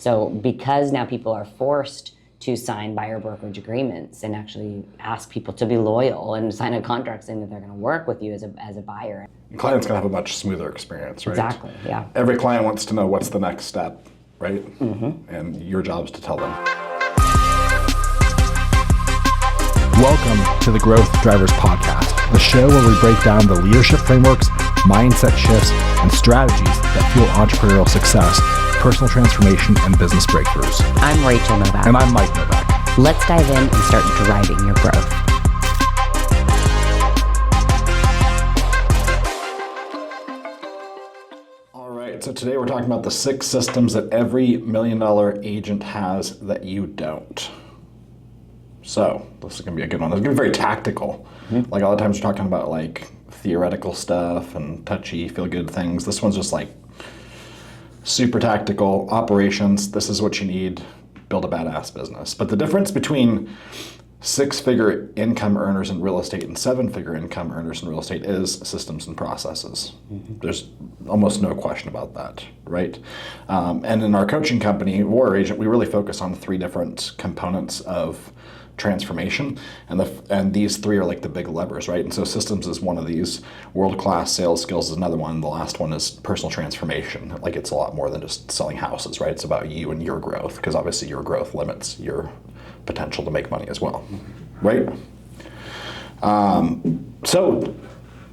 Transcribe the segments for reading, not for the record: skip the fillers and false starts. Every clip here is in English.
So because now people are forced to sign buyer brokerage agreements and actually ask people to be loyal and sign a contract saying that they're going to work with you as a buyer. Clients can have a much smoother experience, right? Exactly, yeah. Every client wants to know what's the next step, right? And your job is to tell them. Welcome to the Growth Drivers Podcast, the show where we break down the leadership frameworks, mindset shifts, and strategies that fuel entrepreneurial success, personal transformation, and business breakthroughs. I'm Rachael Novak. And I'm Mike Novak. Let's dive in and start driving your growth. All right, so today we're talking about the 6 systems that every $1 million agent has that you don't. So this is going to be a good one. It's going to be very tactical. Like a lot of times we're talking about like theoretical stuff and touchy, feel-good things. This one's just like super tactical operations. This is what you need. Build a badass business. But the difference between 6-figure income earners in real estate and 7-figure income earners in real estate is systems and processes. There's almost no question about that, right? And in our coaching company, Warrior Agent, we really focus on 3 different components of transformation, and these 3 are like the big levers, right? And so systems is one of these, world-class sales skills is another one, the last one is personal transformation. Like it's a lot more than just selling houses, right? It's about you and your growth, because obviously your growth limits your potential to make money as well, right? So,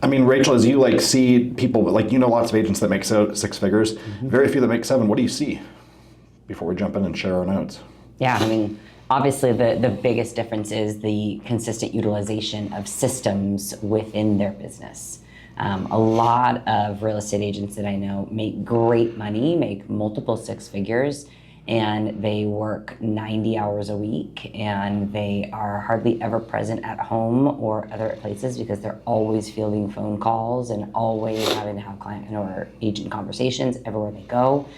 I mean, Rachael, as you like see people, like you know lots of agents that make 6 figures, very few that make 7. What do you see before we jump in and share our notes? Yeah, I mean, obviously the biggest difference is the consistent utilization of systems within their business. A lot of real estate agents that I know make great money, make multiple 6 figures, and they work 90 hours a week, and they are hardly ever present at home or other places because they're always fielding phone calls and always having to have client or agent conversations everywhere they go.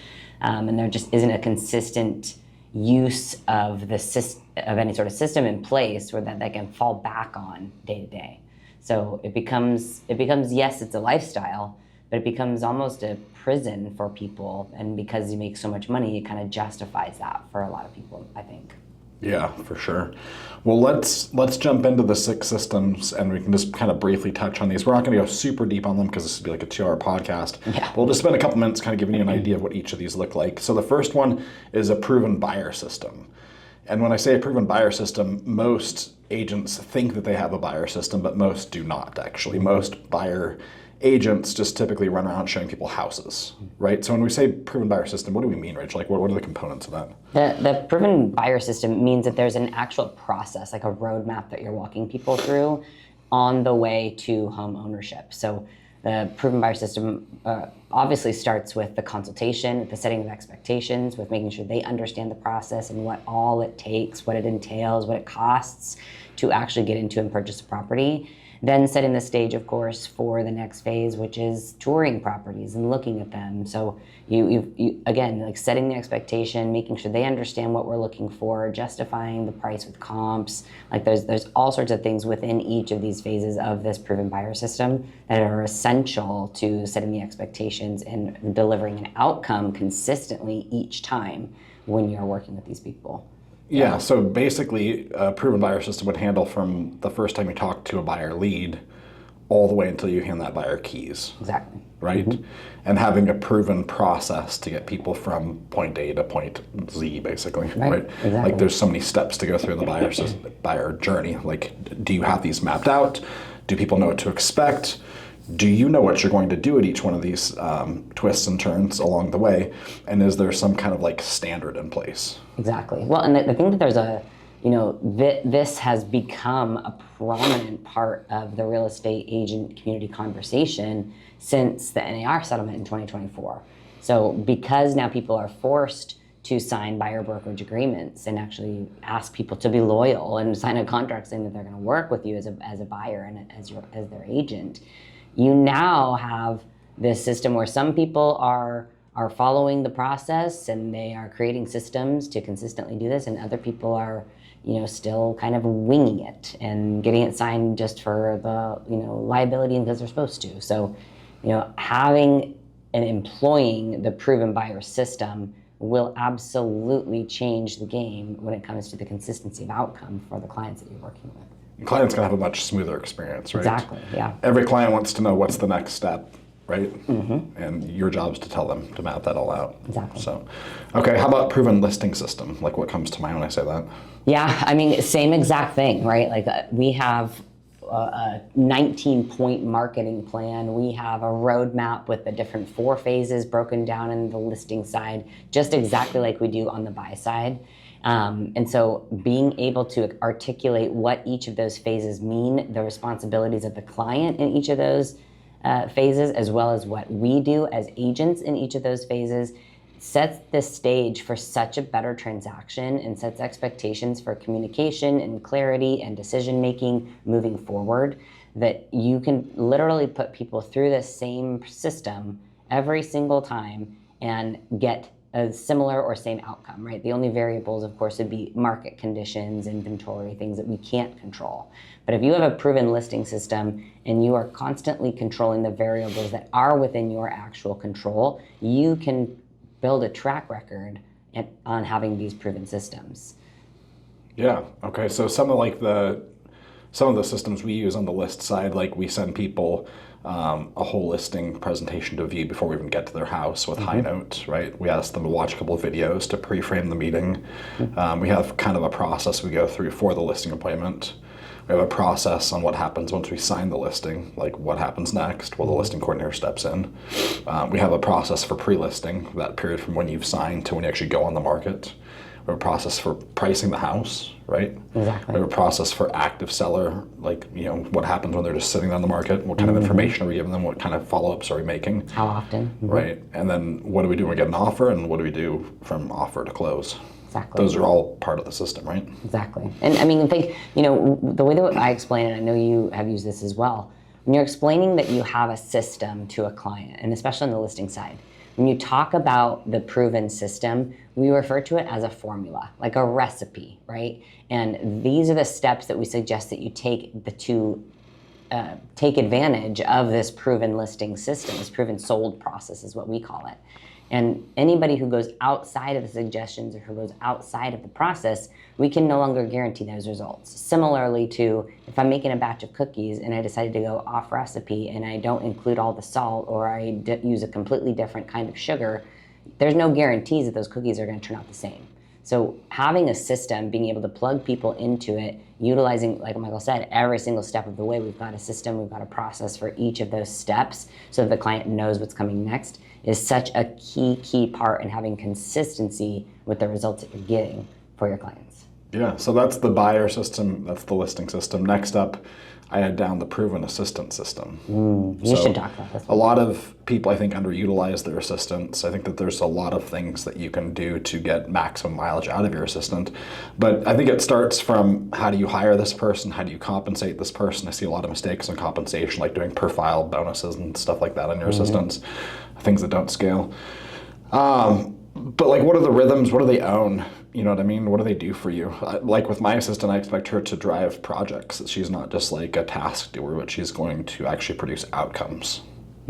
And there just isn't a consistent use of of any sort of system in place where that they can fall back on day to day. So it becomes yes, it's a lifestyle, but it becomes almost a prison for people. And because you make so much money, it kind of justifies that for a lot of people, I think. Yeah, for sure. Well, let's jump into the 6 systems, and we can just kind of briefly touch on these. We're not going to go super deep on them because this would be like a 2-hour podcast. Yeah. We'll just spend a couple minutes kind of giving you an idea of what each of these look like. So the first one is a proven buyer system. And when I say a proven buyer system, most agents think that they have a buyer system, but most do not, actually. Most buyer agents just typically run around showing people houses, right? So when we say proven buyer system, what do we mean, Rich? Like, what are the components of that? The proven buyer system means that there's an actual process, like a roadmap that you're walking people through on the way to home ownership. So the proven buyer system obviously starts with the consultation, with the setting of expectations, with making sure they understand the process and what all it takes, what it entails, what it costs to actually get into and purchase a property. Then setting the stage, of course, for the next phase, which is touring properties and looking at them. So you again, like setting the expectation, making sure they understand what we're looking for, justifying the price with comps. Like there's all sorts of things within each of these phases of this proven buyer system that are essential to setting the expectations and delivering an outcome consistently each time when you're working with these people. Yeah, so basically a proven buyer system would handle from the first time you talk to a buyer lead all the way until you hand that buyer keys. Exactly. Right? And having a proven process to get people from point A to point Z, basically, right? Exactly. Like there's so many steps to go through in the buyer journey. Like, do you have these mapped out? Do people know what to expect? Do you know what you're going to do at each one of these twists and turns along the way? And is there some kind of like standard in place? Exactly. Well, and I think that there's this has become a prominent part of the real estate agent community conversation since the NAR settlement in 2024. So because now people are forced to sign buyer brokerage agreements and actually ask people to be loyal and sign a contract saying that they're going to work with you as a buyer and as their agent, you now have this system where some people are following the process and they are creating systems to consistently do this, and other people are, still kind of winging it and getting it signed just for the, liability and because they're supposed to. So, having and employing the proven buyer system will absolutely change the game when it comes to the consistency of outcome for the clients that you're working with. Client's gonna have a much smoother experience, right? Exactly, yeah. Every client wants to know what's the next step, right? And your job is to tell them to map that all out. Exactly. So, okay, how about proven listing system? Like, what comes to mind when I say that? Yeah, I mean, same exact thing, right? Like we have a 19-point marketing plan. We have a roadmap with the different 4 phases broken down in the listing side, just exactly like we do on the buy side. And so being able to articulate what each of those phases mean, the responsibilities of the client in each of those phases, as well as what we do as agents in each of those phases, sets the stage for such a better transaction and sets expectations for communication and clarity and decision making moving forward, that you can literally put people through the same system every single time and get a similar or same outcome, right? The only variables, of course, would be market conditions, inventory, things that we can't control. But if you have a proven listing system and you are constantly controlling the variables that are within your actual control, you can build a track record on having these proven systems. Yeah. Okay. So some of the systems we use on the list side, like we send people a whole listing presentation to view before we even get to their house with high notes, right? We ask them to watch a couple of videos to pre-frame the meeting. We have kind of a process we go through for the listing appointment. We have a process on what happens once we sign the listing, like what happens next, well, the listing coordinator steps in. We have a process for pre-listing, that period from when you've signed to when you actually go on the market. We have a process for pricing the house, right? Exactly. We have a process for active seller, like, what happens when they're just sitting on the market, what kind of information are we giving them, what kind of follow-ups are we making? How often? Right, and then what do we do when we get an offer, and what do we do from offer to close? Exactly. Those are all part of the system, right? Exactly. And I mean, I think, the way that I explain it, I know you have used this as well, when you're explaining that you have a system to a client, and especially on the listing side, when you talk about the proven system, we refer to it as a formula, like a recipe, right? And these are the steps that we suggest that you take take advantage of this proven listing system, this proven sold process is what we call it. And anybody who goes outside of the suggestions or who goes outside of the process, we can no longer guarantee those results. Similarly to if I'm making a batch of cookies and I decided to go off recipe and I don't include all the salt or I use a completely different kind of sugar, there's no guarantees that those cookies are going to turn out the same. So having a system, being able to plug people into it, utilizing, like Michael said, every single step of the way, we've got a system, we've got a process for each of those steps so that the client knows what's coming next, is such a key part in having consistency with the results that you're getting for your clients. Yeah, so that's the buyer system, that's the listing system. Next up, I had down the proven assistant system. You should talk about this. A lot of people, I think, underutilize their assistants. I think that there's a lot of things that you can do to get maximum mileage out of your assistant. But I think it starts from how do you hire this person? How do you compensate this person? I see a lot of mistakes on compensation, like doing per file bonuses and stuff like that on your assistants, things that don't scale. But like, what are the rhythms? What do they own? You know what I mean? What do they do for you? Like with my assistant, I expect her to drive projects. She's not just like a task doer, but she's going to actually produce outcomes.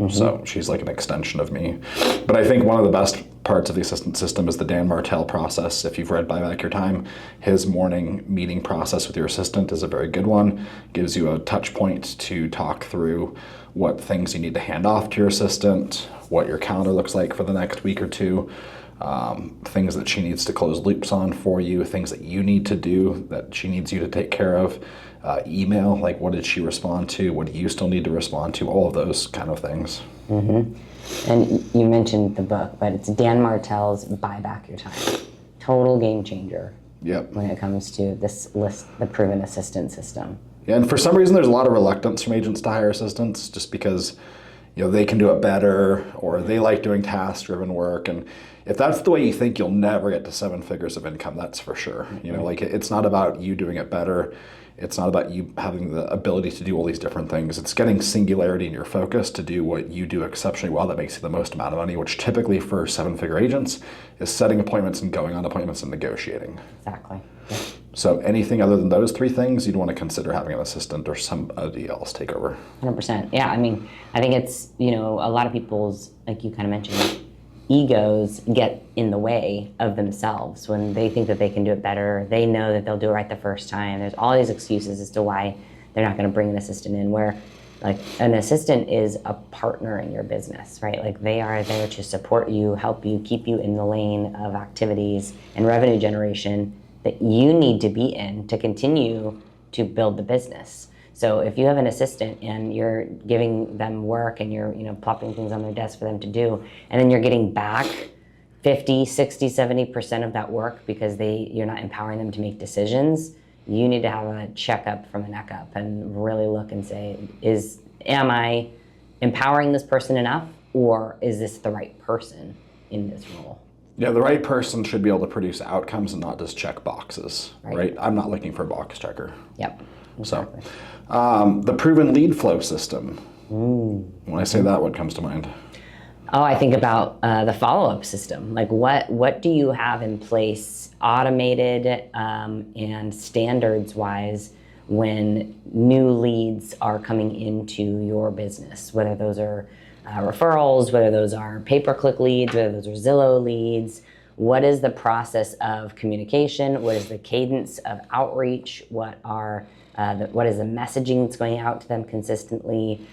So she's like an extension of me. But I think one of the best parts of the assistant system is the Dan Martell process. If you've read Buy Back Your Time, his morning meeting process with your assistant is a very good one. Gives you a touch point to talk through what things you need to hand off to your assistant, what your calendar looks like for the next week or two, things that she needs to close loops on for you, things that you need to do that she needs you to take care of, email, like what did she respond to, what do you still need to respond to, all of those kind of things. And you mentioned the book, but it's Dan Martell's Buy Back Your Time. Total game changer when it comes to this list, the proven assistant system. Yeah, and for some reason there's a lot of reluctance from agents to hire assistants just because they can do it better or they like doing task-driven work. And if that's the way you think, you'll never get to 7 figures of income, that's for sure. Like it's not about you doing it better. It's not about you having the ability to do all these different things. It's getting singularity in your focus to do what you do exceptionally well that makes you the most amount of money, which typically for 7-figure agents is setting appointments and going on appointments and negotiating. Exactly. So anything other than those 3 things, you'd want to consider having an assistant or somebody else take over. 100%. Yeah, I mean, I think it's, a lot of people's, like you kind of mentioned, egos get in the way of themselves when they think that they can do it better. They know that they'll do it right the first time. There's all these excuses as to why they're not going to bring an assistant in, where like an assistant is a partner in your business, right? Like they are there to support you, help you, keep you in the lane of activities and revenue generation that you need to be in to continue to build the business. So if you have an assistant and you're giving them work and you're plopping things on their desk for them to do, and then you're getting back 50, 60, 70% of that work because you're not empowering them to make decisions, you need to have a checkup from the neck up and really look and say, am I empowering this person enough, or is this the right person in this role? Yeah, the right person should be able to produce outcomes and not just check boxes, right? I'm not looking for a box checker. Yep. Exactly. So, the proven lead flow system. When I say that, what comes to mind? Oh, I think about the follow-up system. Like what do you have in place, automated and standards-wise, when new leads are coming into your business, whether those are referrals, whether those are pay-per-click leads, whether those are Zillow leads. What is the process of communication? What is the cadence of outreach? What is the messaging that's going out to them consistently?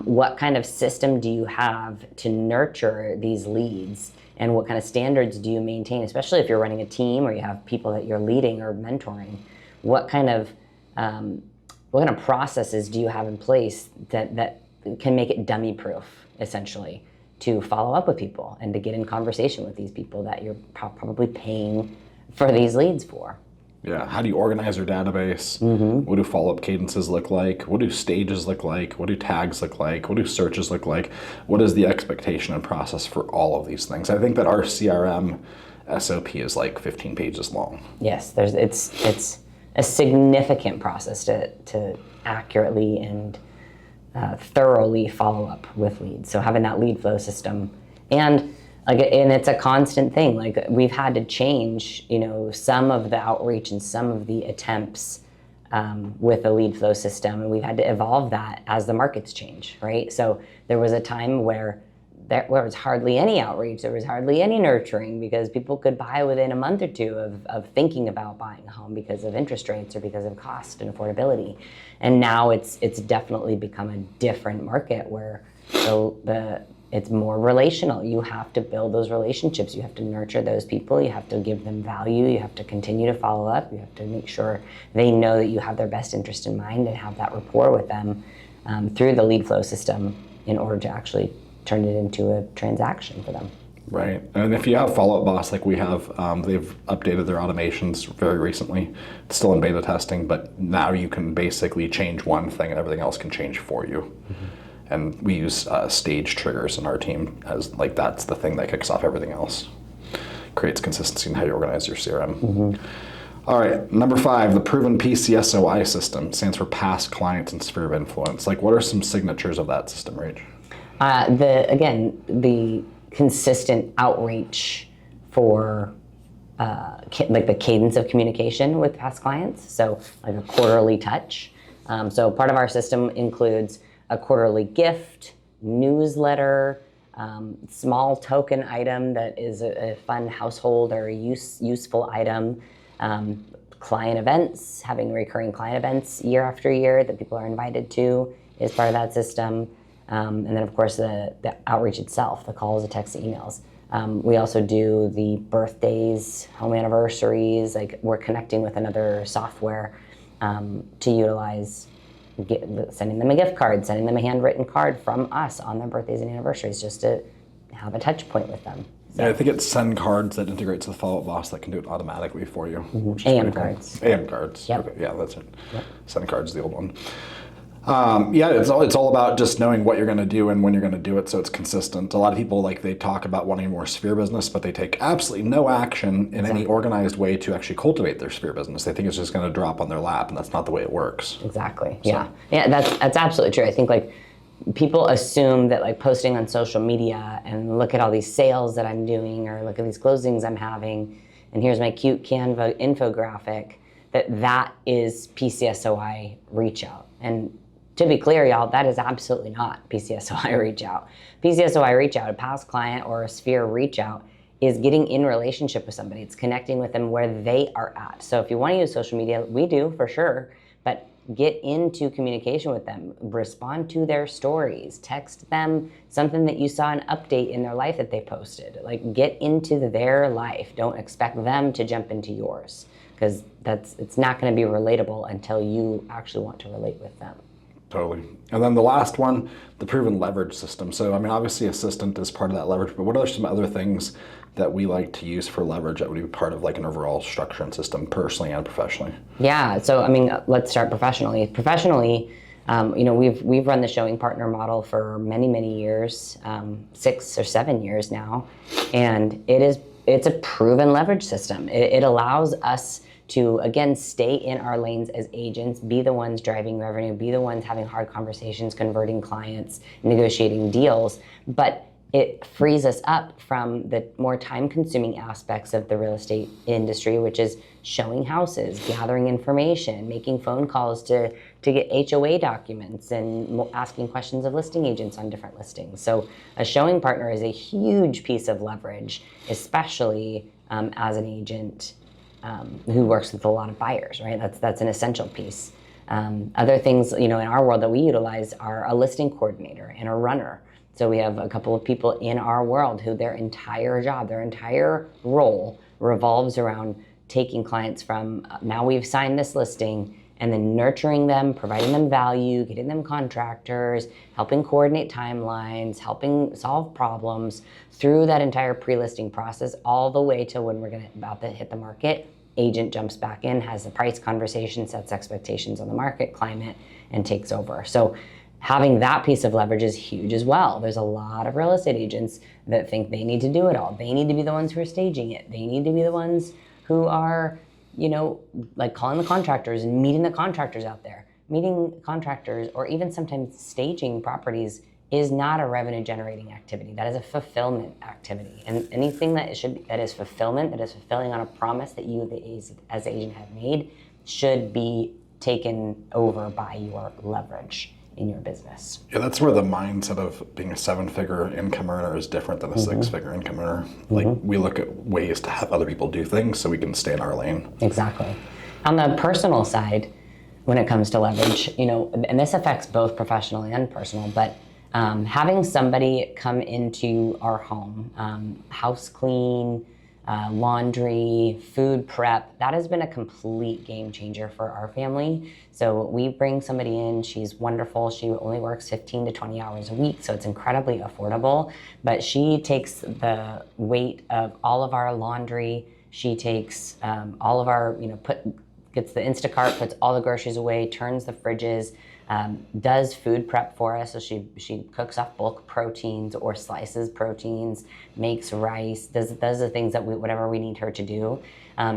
What kind of system do you have to nurture these leads? And what kind of standards do you maintain, especially if you're running a team or you have people that you're leading or mentoring? What kind of processes do you have in place that can make it dummy-proof, essentially, to follow up with people and to get in conversation with these people that you're probably paying for these leads for? Yeah, how do you organize your database? What do follow-up cadences look like? What do stages look like? What do tags look like? What do searches look like? What is the expectation and process for all of these things? I think that our CRM SOP is like 15 pages long. Yes, it's a significant process to accurately and thoroughly follow up with leads. So having that lead flow system, and it's a constant thing. Like we've had to change, some of the outreach and some of the attempts with the lead flow system, and we've had to evolve that as the markets change, right? So there was a time where there was hardly any outreach, there was hardly any nurturing, because people could buy within a month or two of thinking about buying a home because of interest rates or because of cost and affordability. And now it's definitely become a different market where it's more relational. You have to build those relationships. You have to nurture those people. You have to give them value. You have to continue to follow up. You have to make sure they know that you have their best interest in mind and have that rapport with them through the lead flow system in order to actually turn it into a transaction for them. Right, and if you have Follow-Up Boss like we have, they've updated their automations very recently. It's still in beta testing, but now you can basically change one thing and everything else can change for you. And we use stage triggers in our team as that's the thing that kicks off everything else. Creates consistency in how you organize your CRM. All right, number 5, the Proven PCSOI System stands for Past Clients and Sphere of Influence. What are some signatures of that system, Rach? The consistent outreach for the cadence of communication with past clients. So like a quarterly touch. So part of our system includes a quarterly gift, newsletter, small token item that is a fun household or a useful item, client events, having recurring client events year after year that people are invited to is part of that system. And then, of course, the outreach itself, the calls, the texts, the emails. We also do the birthdays, home anniversaries. We're connecting with another software to utilize sending them a gift card, sending them a handwritten card from us on their birthdays and anniversaries, just to have a touch point with them. So. Yeah, I think it's Send Cards that integrates with Follow-Up Boss that can do it automatically for you. AM cards. AM cards. Yep. Okay, yeah, that's it. Yep. Send Cards is the old one. It's all about just knowing what you're going to do and when you're going to do it, so it's consistent. A lot of people they talk about wanting more sphere business, but they take absolutely no action in any organized way to actually cultivate their sphere business. They think it's just going to drop on their lap, and that's not the way it works. Exactly. So. Yeah. That's absolutely true. I think people assume that posting on social media and look at all these sales that I'm doing or look at these closings I'm having, and here's my cute Canva infographic, that is PCSOI reach out. And to be clear, y'all, that is absolutely not PCSOI reach out. PCSOI reach out, a past client or a sphere reach out, is getting in relationship with somebody. It's connecting with them where they are at. So if you want to use social media, we do for sure, but get into communication with them, respond to their stories, text them something that you saw an update in their life that they posted. Like, get into their life. Don't expect them to jump into yours, because it's not going to be relatable until you actually want to relate with them. Totally. And then the last one, the proven leverage system. So, I mean, obviously assistant is part of that leverage, but what are some other things that we like to use for leverage that would be part of like an overall structure and system, personally and professionally? Yeah, so I mean, let's start professionally. Professionally, we've run the showing partner model for many years, 6 or 7 years now, and it's a proven leverage system. It allows us to, again, stay in our lanes as agents, be the ones driving revenue, be the ones having hard conversations, converting clients, negotiating deals, but it frees us up from the more time-consuming aspects of the real estate industry, which is showing houses, gathering information, making phone calls to get HOA documents, and asking questions of listing agents on different listings. So a showing partner is a huge piece of leverage, especially as an agent who works with a lot of buyers, right? That's an essential piece. Other things, in our world that we utilize are a listing coordinator and a runner. So we have a couple of people in our world who their entire job, their entire role revolves around taking clients from now we've signed this listing, and then nurturing them, providing them value, getting them contractors, helping coordinate timelines, helping solve problems through that entire pre-listing process, all the way to when we're about to hit the market. Agent jumps back in, has the price conversation, sets expectations on the market climate, and takes over. So having that piece of leverage is huge as well. There's a lot of real estate agents that think they need to do it all. They need to be the ones who are staging it. They need to be the ones who are, like calling the contractors and meeting the contractors out there. Meeting contractors, or even sometimes staging properties, is not a revenue generating activity. That is a fulfillment activity. And anything that is fulfillment, that is fulfilling on a promise that you as the agent have made, should be taken over by your leverage in your business. Yeah, that's where the mindset of being a 7-figure income earner is different than a 6-figure income earner. Like, we look at ways to have other people do things so we can stay in our lane. Exactly. On the personal side, when it comes to leverage, and this affects both professional and personal, but having somebody come into our home, house clean, laundry, food prep, that has been a complete game changer for our family. So we bring somebody in, she's wonderful. She only works 15 to 20 hours a week, so it's incredibly affordable, but she takes the weight of all of our laundry. She takes all of our, gets the Instacart, puts all the groceries away, turns the fridges, does food prep for us. So she cooks up bulk proteins or slices proteins, makes rice, does the things that whatever we need her to do,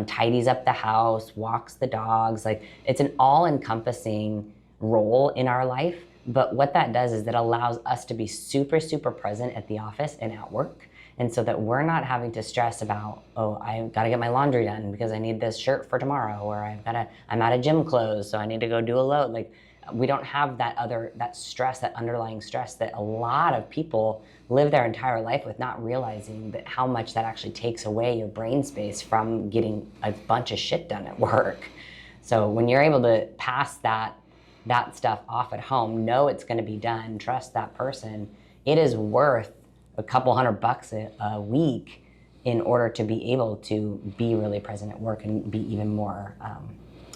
tidies up the house, walks the dogs. Like, it's an all-encompassing role in our life. But what that does is that allows us to be super, super present at the office and at work. And so that we're not having to stress about, I've got to get my laundry done because I need this shirt for tomorrow, or I'm out of gym clothes, so I need to go do a load. Like, we don't have that stress, that underlying stress that a lot of people live their entire life with, not realizing that how much that actually takes away your brain space from getting a bunch of shit done at work. So when you're able to pass that stuff off at home, know it's going to be done, trust that person, it is worth a couple $100 a week in order to be able to be really present at work and be even more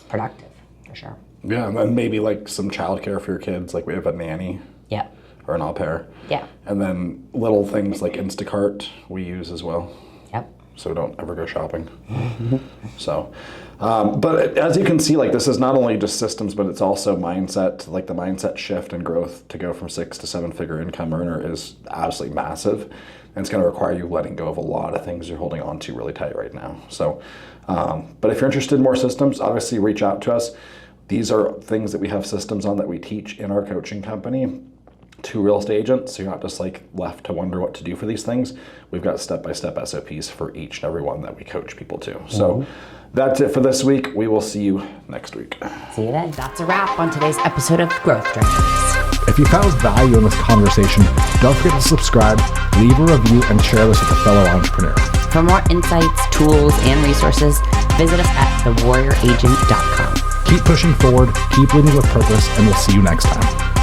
productive, for sure. Yeah, and then maybe like some childcare for your kids, like we have a nanny. Yep. Or an au pair. Yeah. And then little things like Instacart we use as well. Yep. So don't ever go shopping. So, but as you can see, like, this is not only just systems, but it's also mindset. Like, the mindset shift and growth to go from 6 to 7-figure income earner is absolutely massive. And it's going to require you letting go of a lot of things you're holding on to really tight right now. So, but if you're interested in more systems, obviously reach out to us. These are things that we have systems on that we teach in our coaching company to real estate agents. So you're not just like left to wonder what to do for these things. We've got step-by-step SOPs for each and every one that we coach people to. So that's it for this week. We will see you next week. See you then. That's a wrap on today's episode of Growth Drivers. If you found value in this conversation, don't forget to subscribe, leave a review, and share this with a fellow entrepreneur. For more insights, tools, and resources, visit us at thewarrioragent.com. Keep pushing forward, keep leading with purpose, and we'll see you next time.